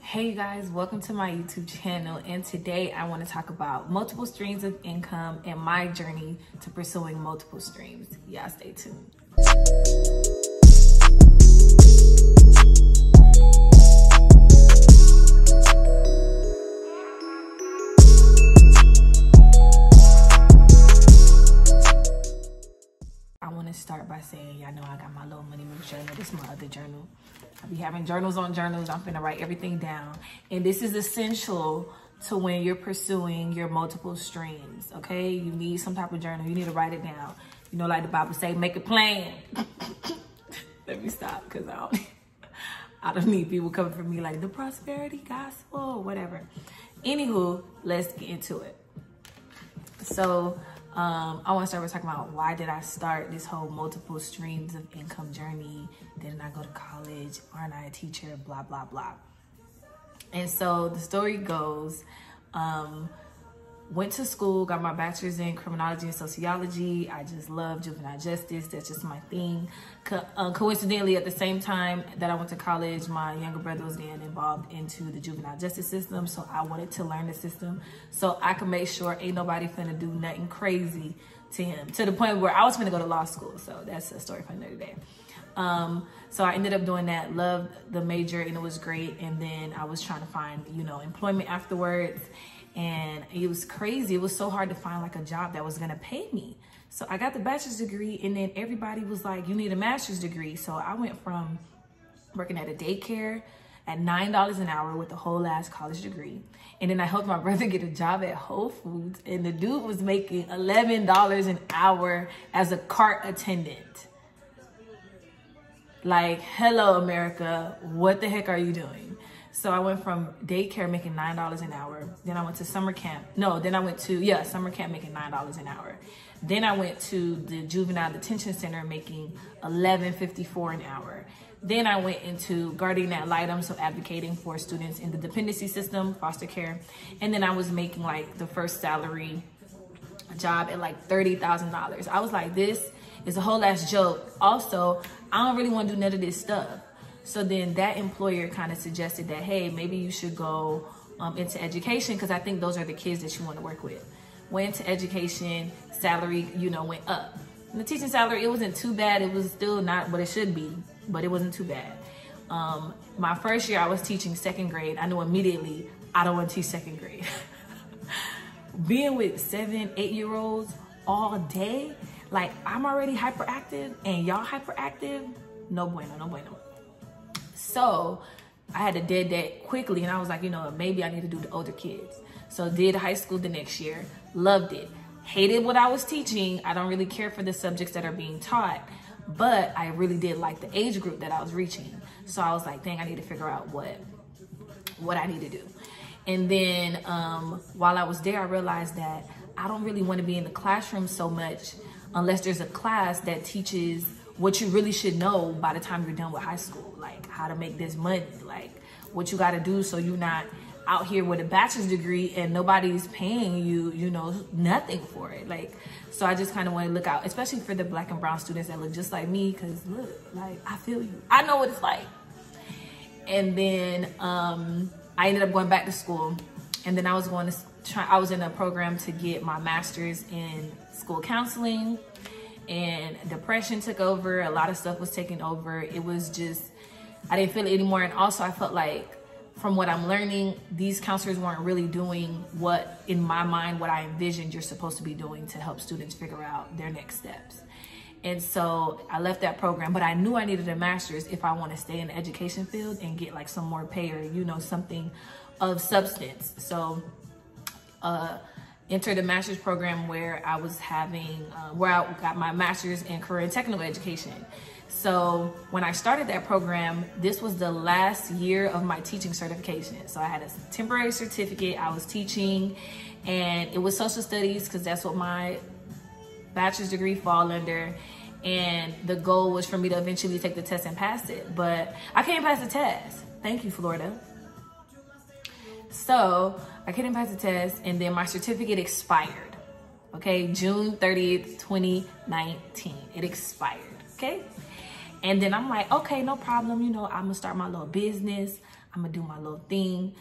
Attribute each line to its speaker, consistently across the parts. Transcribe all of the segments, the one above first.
Speaker 1: Hey you guys, welcome to my YouTube channel, and today I want to talk about multiple streams of income and my journey to pursuing multiple streams. Y'all stay tuned. I want to start by saying, y'all know I got my little money move journal. This is my other journal. I be having journals on journals. I'm finna write everything down. And this is essential to when you're pursuing your multiple streams, okay? You need some type of journal. You need to write it down. You know, like the Bible say, make a plan. Let me stop, because I don't need people coming for me like the prosperity gospel, whatever. Anywho, let's get into it. So, I want to start by talking about why did I start this whole multiple streams of income journey? Didn't I go to college? Aren't I a teacher? Blah, blah, blah. And so the story goes, went to school, got my bachelor's in criminology and sociology. I just love juvenile justice. That's just my thing. Coincidentally, at the same time that I went to college, my younger brother was getting involved into the juvenile justice system. So I wanted to learn the system so I could make sure ain't nobody finna do nothing crazy to him, to the point where I was finna go to law school. So that's a story for another day. So I ended up doing that, loved the major, and it was great. And then I was trying to find, you know, employment afterwards. And it was crazy. It was so hard to find like a job that was gonna pay me. So I got the bachelor's degree, and then everybody was like, you need a master's degree. So I went from working at a daycare at $9 an hour with a whole ass college degree. And then I helped my brother get a job at Whole Foods, and the dude was making $11 an hour as a cart attendant. Like, hello, America, what the heck are you doing? So I went from daycare making $9 an hour. Then I went to summer camp. No, then I went to, summer camp making $9 an hour. Then I went to the juvenile detention center making $11.54 an hour. Then I went into guardian ad litem, so advocating for students in the dependency system, foster care. And then I was making like the first salary job at like $30,000. I was like, this is a whole ass joke. Also, I don't really want to do none of this stuff. So then that employer kind of suggested that, hey, maybe you should go into education, because I think those are the kids that you want to work with. Went into education, salary, you know, went up. And the teaching salary, it wasn't too bad. It was still not what it should be, but it wasn't too bad. My first year I was teaching second grade. I knew immediately I don't want to teach second grade. Being with 7, 8-year-olds all day, like I'm already hyperactive and y'all hyperactive. No bueno, no bueno. So I had to dead that quickly, and I was like, you know, maybe I need to do the older kids. So did high school the next year, loved it. Hated what I was teaching. I don't really care for the subjects that are being taught, but I really did like the age group that I was reaching. So I was like, dang, I need to figure out what I need to do. And then while I was there, I realized that I don't really want to be in the classroom so much unless there's a class that teaches what you really should know by the time you're done with high school, like how to make this money, like what you got to do so you're not out here with a bachelor's degree and nobody's paying you, you know, nothing for it. Like, so I just kind of want to look out, especially for the Black and brown students that look just like me, because look, like I feel you. I know what it's like. And then I ended up going back to school, and then I was going to I was in a program to get my master's in school counseling. And depression took over. A lot of stuff was taking over. It was just, I didn't feel it anymore. And also I felt like, from what I'm learning, these counselors weren't really doing what, in my mind, what I envisioned you're supposed to be doing to help students figure out their next steps. And so I left that program, but I knew I needed a master's if I want to stay in the education field and get like some more pay, or, you know, something of substance. So, entered a master's program where I was having, where I got my master's in career and technical education. So when I started that program, this was the last year of my teaching certification. So I had a temporary certificate, I was teaching, and it was social studies, because that's what my bachelor's degree fall under. And the goal was for me to eventually take the test and pass it, but I can't pass the test. Thank you, Florida. So I couldn't pass the test, and then my certificate expired. Okay, June 30th, 2019, it expired, okay? And then I'm like, okay, no problem. You know, I'm gonna start my little business. I'm gonna do my little thing.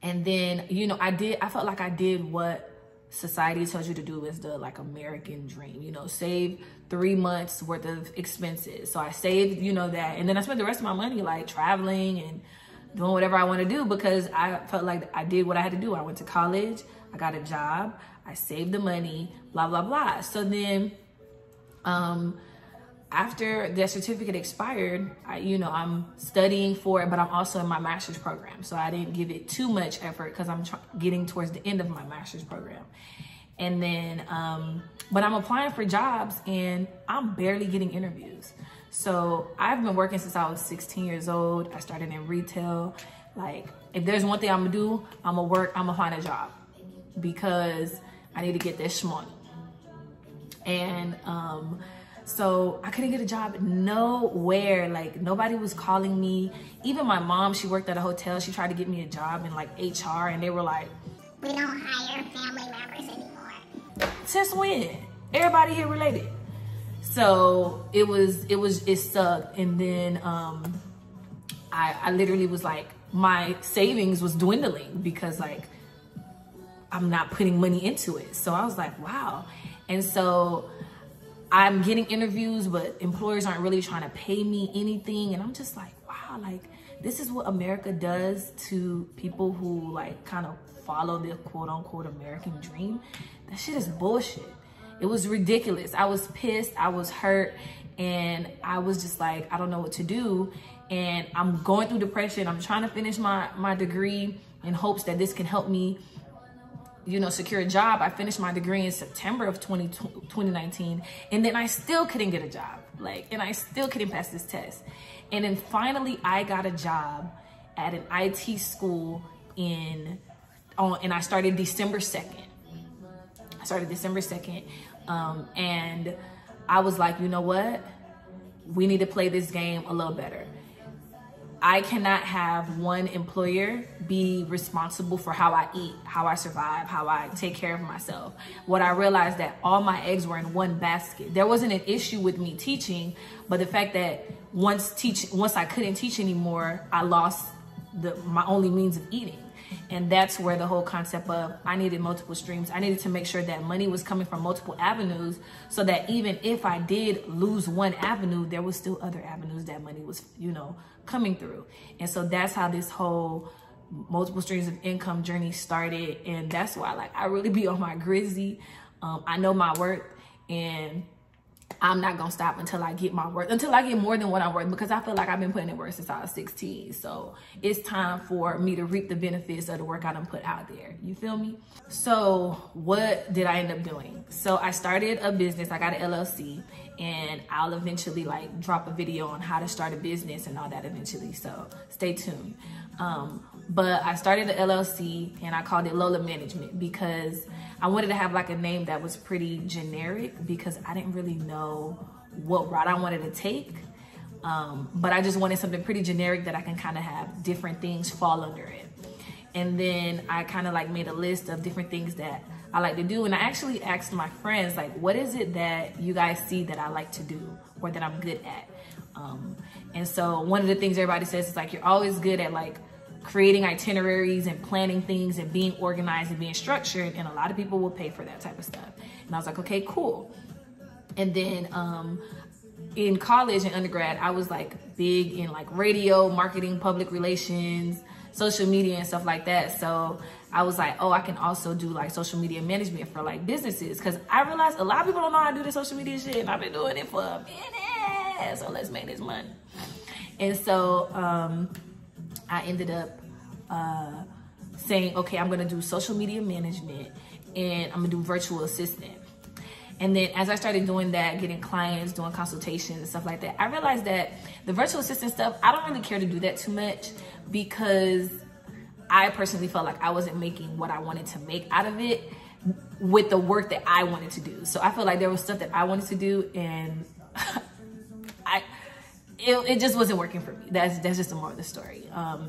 Speaker 1: And then, you know, I felt like I did what society tells you to do, is the like American dream, you know, save 3 months worth of expenses. So I saved, you know, that, and then I spent the rest of my money like traveling and doing whatever I want to do, because I felt like I did what I had to do. I went to college, I got a job, I saved the money, blah, blah, blah. So then, after the certificate expired, I'm studying for it, but I'm also in my master's program. So I didn't give it too much effort because I'm getting towards the end of my master's program. And then, but I'm applying for jobs and I'm barely getting interviews. So I've been working since I was 16 years old. I started in retail. Like, if there's one thing I'm gonna do, I'm gonna find a job, because I need to get this money. And, so I couldn't get a job nowhere. Like, nobody was calling me. Even my mom, she worked at a hotel. She tried to get me a job in like HR, and they were like,
Speaker 2: we don't hire family members anymore.
Speaker 1: Since when? Everybody here related. So it sucked. And then I literally was like, my savings was dwindling because like I'm not putting money into it. So I was like, wow. And so I'm getting interviews, but employers aren't really trying to pay me anything. And I'm just like, wow, like this is what America does to people who like kind of follow the quote unquote American dream. That shit is bullshit. It was ridiculous. I was pissed, I was hurt, and I was just like, I don't know what to do. And I'm going through depression. I'm trying to finish my degree in hopes that this can help me, you know, secure a job. I finished my degree in September of 2019, and then I still couldn't get a job. And I still couldn't pass this test. And then finally I got a job at an IT school and I started December 2nd. And I was like, you know what? We need to play this game a little better. I cannot have one employer be responsible for how I eat, how I survive, how I take care of myself. What I realized that all my eggs were in one basket. There wasn't an issue with me teaching, but the fact that once I couldn't teach anymore, I lost my only means of eating. And that's where the whole concept of I needed multiple streams. I needed to make sure that money was coming from multiple avenues, so that even if I did lose one avenue, there was still other avenues that money was, you know, coming through. And so that's how this whole multiple streams of income journey started. And that's why, like, I really be on my grizzy. I know my worth, and I'm not gonna stop until I get my worth, until I get more than what I'm worth, because I feel like I've been putting in work since I was 16. So it's time for me to reap the benefits of the work I done put out there. You feel me? So what did I end up doing? So I started a business. I got an LLC, and I'll eventually like drop a video on how to start a business and all that eventually. So stay tuned. But I started the LLC and I called it Lola Management because I wanted to have like a name that was pretty generic, because I didn't really know what route I wanted to take. But I just wanted something pretty generic that I can kind of have different things fall under it. And then I kind of like made a list of different things that I like to do. And I actually asked my friends, like, what is it that you guys see that I like to do or that I'm good at? And so one of the things everybody says is like, you're always good at like creating itineraries and planning things and being organized and being structured, and a lot of people will pay for that type of stuff. And I was like, okay, cool. And then in college and undergrad, I was like big in like radio, marketing, public relations, social media and stuff like that. So I was like, oh, I can also do like social media management for like businesses, because I realized a lot of people don't know how to do the social media shit, and I've been doing it for a minute. So let's make this money. And so I ended up saying, okay, I'm gonna do social media management and I'm gonna do virtual assistant. And then as I started doing that, getting clients, doing consultations and stuff like that, I realized that the virtual assistant stuff, I don't really care to do that too much, because I personally felt like I wasn't making what I wanted to make out of it with the work that I wanted to do. So I felt like there was stuff that I wanted to do, and it just wasn't working for me. That's just the moral of the story. I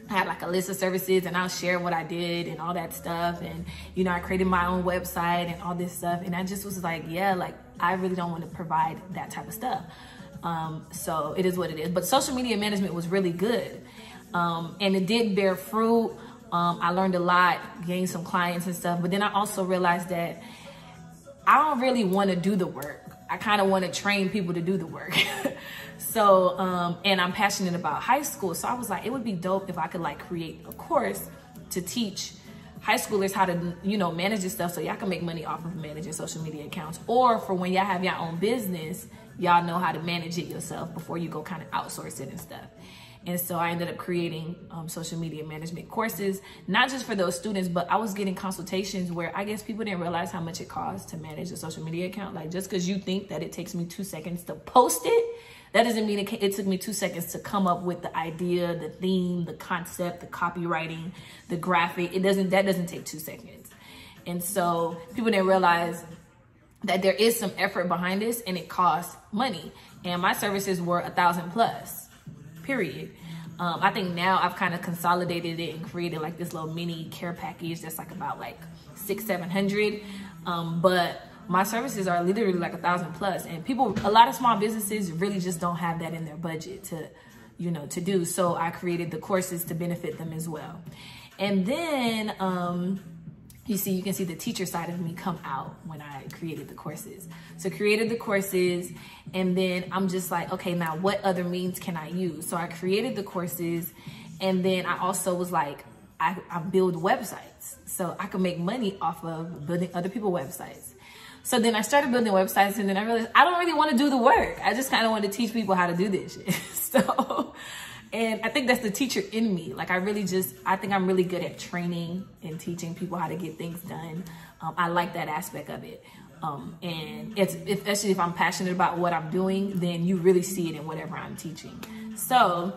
Speaker 1: had like a list of services, and I'll share what I did and all that stuff. And, you know, I created my own website and all this stuff. And I just was like, yeah, like I really don't want to provide that type of stuff. So it is what it is. But social media management was really good. And it did bear fruit. I learned a lot, gained some clients and stuff. But then I also realized that I don't really want to do the work. I kind of want to train people to do the work. So, and I'm passionate about high school. So I was like, it would be dope if I could like create a course to teach high schoolers how to, you know, manage this stuff so y'all can make money off of managing social media accounts. Or for when y'all have your own business, y'all know how to manage it yourself before you go kind of outsource it and stuff. And so I ended up creating social media management courses, not just for those students, but I was getting consultations where I guess people didn't realize how much it costs to manage a social media account. Like just because you think that it takes me 2 seconds to post it, that doesn't mean it took me 2 seconds to come up with the idea, the theme, the concept, the copywriting, the graphic. That doesn't take 2 seconds. And so people didn't realize that there is some effort behind this and it costs money. And my services were $1,000+. Period. I think now I've kind of consolidated it and created like this little mini care package that's like about like $600-700. But my services are literally like $1,000+, and people, a lot of small businesses really just don't have that in their budget to, you know, to do. So I created the courses to benefit them as well. And then, you can see the teacher side of me come out when I created the courses. So created the courses, and then I'm just like, okay, now what other means can I use? So I created the courses, and then I also was like, I build websites. So I could make money off of building other people's websites. So then I started building websites, and then I realized I don't really want to do the work. I just kind of want to teach people how to do this shit. So, and I think that's the teacher in me. Like I think I'm really good at training and teaching people how to get things done. I like that aspect of it. And especially if I'm passionate about what I'm doing, then you really see it in whatever I'm teaching. So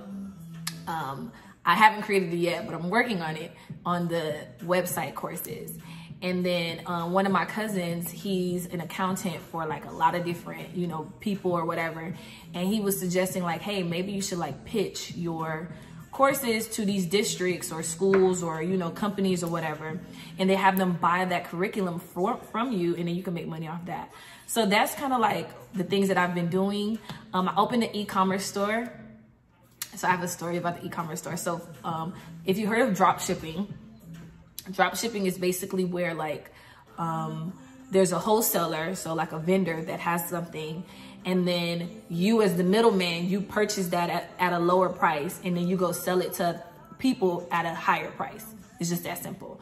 Speaker 1: I haven't created it yet, but I'm working on it on the website courses. And then one of my cousins, he's an accountant for like a lot of different, you know, people or whatever. And he was suggesting like, hey, maybe you should like pitch your courses to these districts or schools or, you know, companies or whatever. And they have them buy that curriculum from you, and then you can make money off that. So that's kind of like the things that I've been doing. I opened an e-commerce store. So I have a story about the e-commerce store. So if you heard of drop shipping is basically where like there's a wholesaler, so like a vendor that has something, and then you as the middleman, you purchase that at a lower price, and then you go sell it to people at a higher price. It's just that simple.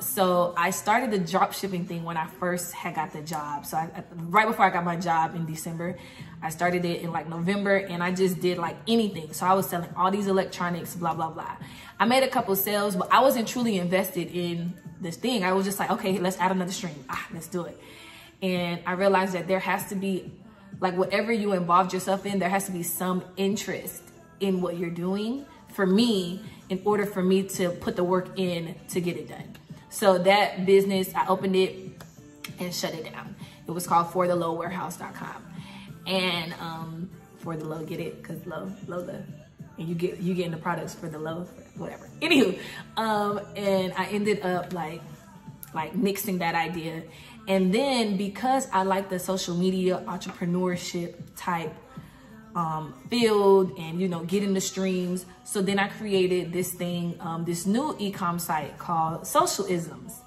Speaker 1: So I started the drop shipping thing when I first had got the job. So right before I got my job in December, I started it in like November, and I just did like anything. So I was selling all these electronics, blah, blah, blah. I made a couple sales, but I wasn't truly invested in this thing. I was just like, okay, let's add another stream. Let's do it. And I realized that there has to be, like whatever you involved yourself in, there has to be some interest in what you're doing for me, in order for me to put the work in to get it done. So that business, I opened it and shut it down. It was called forthelowwarehouse.com. And for the low, get it? Because low the, and you getting the products for the low, whatever. Anywho, and I ended up like nixing that idea. And then because I like the social media entrepreneurship type field and, you know, getting the streams, so then I created this thing, this new e-com site called Social Isms.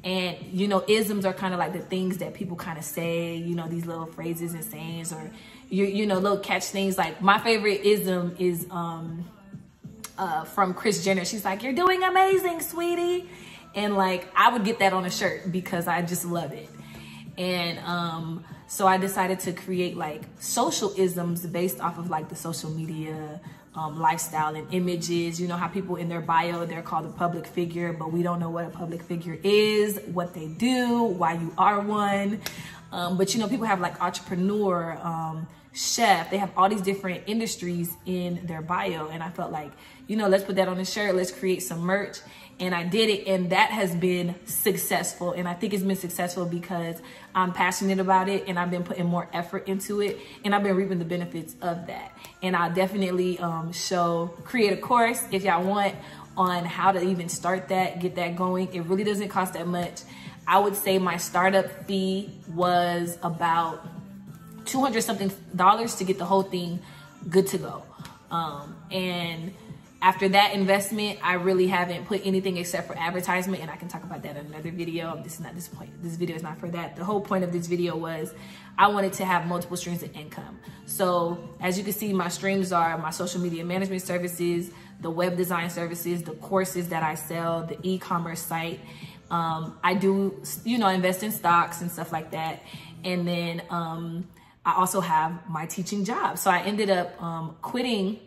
Speaker 1: And, you know, isms are kind of like the things that people kind of say, you know, these little phrases and sayings, or, you know, little catch things. Like my favorite ism is from Kris Jenner. She's like, "You're doing amazing, sweetie." And like, I would get that on a shirt because I just love it. And so I decided to create like social isms based off of like the social media lifestyle and images. You know how people in their bio, they're called a public figure, but we don't know what a public figure is, what they do, why you are one. But you know, people have like entrepreneur, chef, they have all these different industries in their bio. And I felt like, you know, let's put that on a shirt, let's create some merch. And I did it, and that has been successful. And I think it's been successful because I'm passionate about it, and I've been putting more effort into it, and I've been reaping the benefits of that. And I'll definitely create a course if y'all want on how to even start that, get that going. It really doesn't cost that much. I would say my startup fee was about $200 something to get the whole thing good to go. And after that investment, I really haven't put anything except for advertisement, and I can talk about that in another video. This is not this point. This video is not for that. The whole point of this video was I wanted to have multiple streams of income. So as you can see, my streams are my social media management services, the web design services, the courses that I sell, the e-commerce site. I do, you know, invest in stocks and stuff like that. And then I also have my teaching job. So I ended up quitting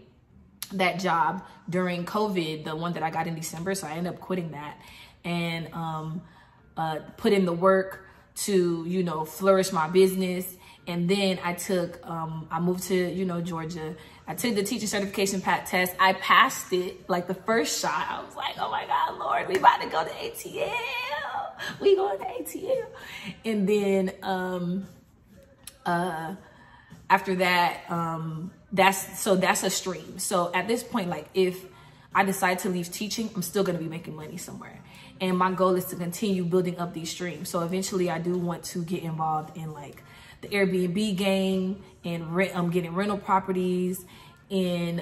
Speaker 1: that job during COVID, the one that I got in December. So I ended up quitting that and put in the work to, you know, flourish my business. And then I took, I moved to, you know, Georgia. I took the teacher certification test. I passed it like the first shot. I was like, oh my God, Lord, we about to go to ATL. We going to ATL. And then after that, that's a stream. So at this point, like if I decide to leave teaching, I'm still going to be making money somewhere. And my goal is to continue building up these streams. So eventually I do want to get involved in like the Airbnb game and getting rental properties, in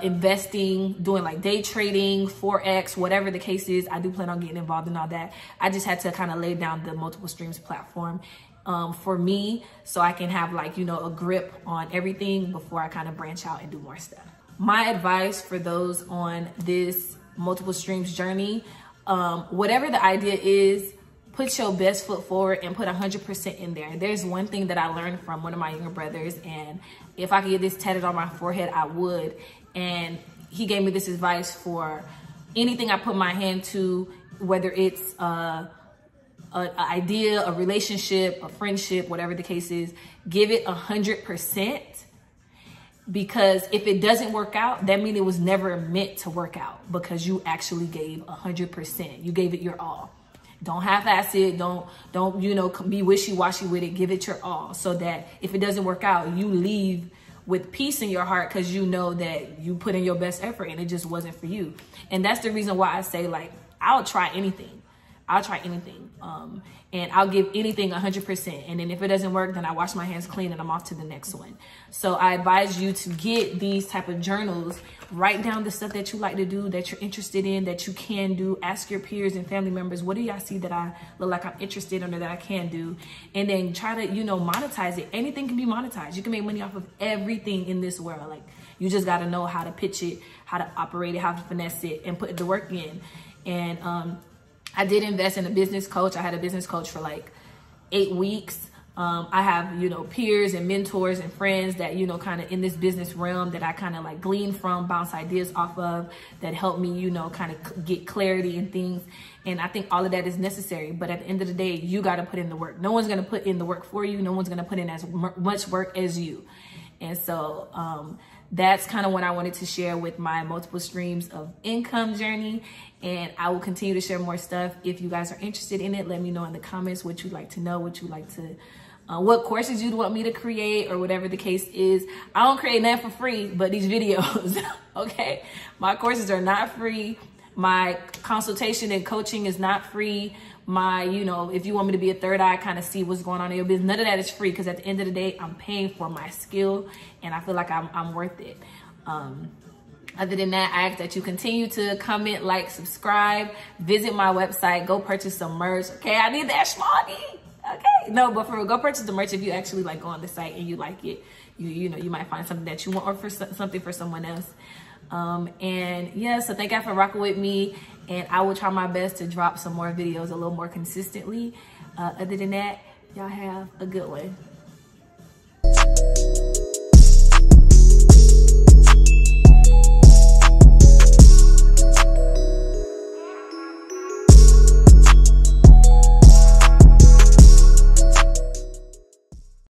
Speaker 1: investing, doing like day trading, Forex, whatever the case is. I do plan on getting involved in all that. I just had to kind of lay down the multiple streams platform for me, so I can have like, you know, a grip on everything before I kind of branch out and do more stuff. My advice for those on this multiple streams journey, whatever the idea is, put your best foot forward and put 100% in there. There's one thing that I learned from one of my younger brothers, and if I could get this tatted on my forehead, I would. And he gave me this advice for anything I put my hand to, whether it's an idea, a relationship, a friendship, whatever the case is, give it 100%. Because if it doesn't work out, that means it was never meant to work out, because you actually gave 100%. You gave it your all. Don't half-ass it. Don't, you know, be wishy-washy with it. Give it your all, so that if it doesn't work out, you leave with peace in your heart, because you know that you put in your best effort and it just wasn't for you. And that's the reason why I say, like, I'll try anything. I'll try anything. And I'll give anything 100%. And then if it doesn't work, then I wash my hands clean and I'm off to the next one. So I advise you to get these type of journals. Write down the stuff that you like to do, that you're interested in, that you can do. Ask your peers and family members, what do y'all see that I look like I'm interested in or that I can do? And then try to, you know, monetize it. Anything can be monetized. You can make money off of everything in this world. Like, you just got to know how to pitch it, how to operate it, how to finesse it, and put the work in. And I did invest in a business coach. I had a business coach for like 8 weeks. I have, you know, peers and mentors and friends that, you know, kind of in this business realm that I kind of like glean from, bounce ideas off of, that help me, you know, kind of get clarity and things. And I think all of that is necessary. But at the end of the day, you got to put in the work. No one's going to put in the work for you. No one's going to put in as much work as you. And so that's kind of what I wanted to share with my multiple streams of income journey. And I will continue to share more stuff. If you guys are interested in it, let me know in the comments what you'd like to know, what you'd like to, what courses you'd want me to create, or whatever the case is. I don't create nothing for free, but these videos, okay? My courses are not free. My consultation and coaching is not free. My, you know, if you want me to be a third eye, kind of see what's going on in your business, none of that is free, because at the end of the day, I'm paying for my skill, and I feel like I'm worth it. Other than that, I ask that you continue to comment, like, subscribe, visit my website, go purchase some merch. Okay, I need that smoggy. Okay, no, but for real, go purchase the merch if you actually like go on the site and you like it. You know, you might find something that you want, or for something for someone else. And yeah, so thank you for rocking with me, and I will try my best to drop some more videos a little more consistently. Other than that, y'all have a good one.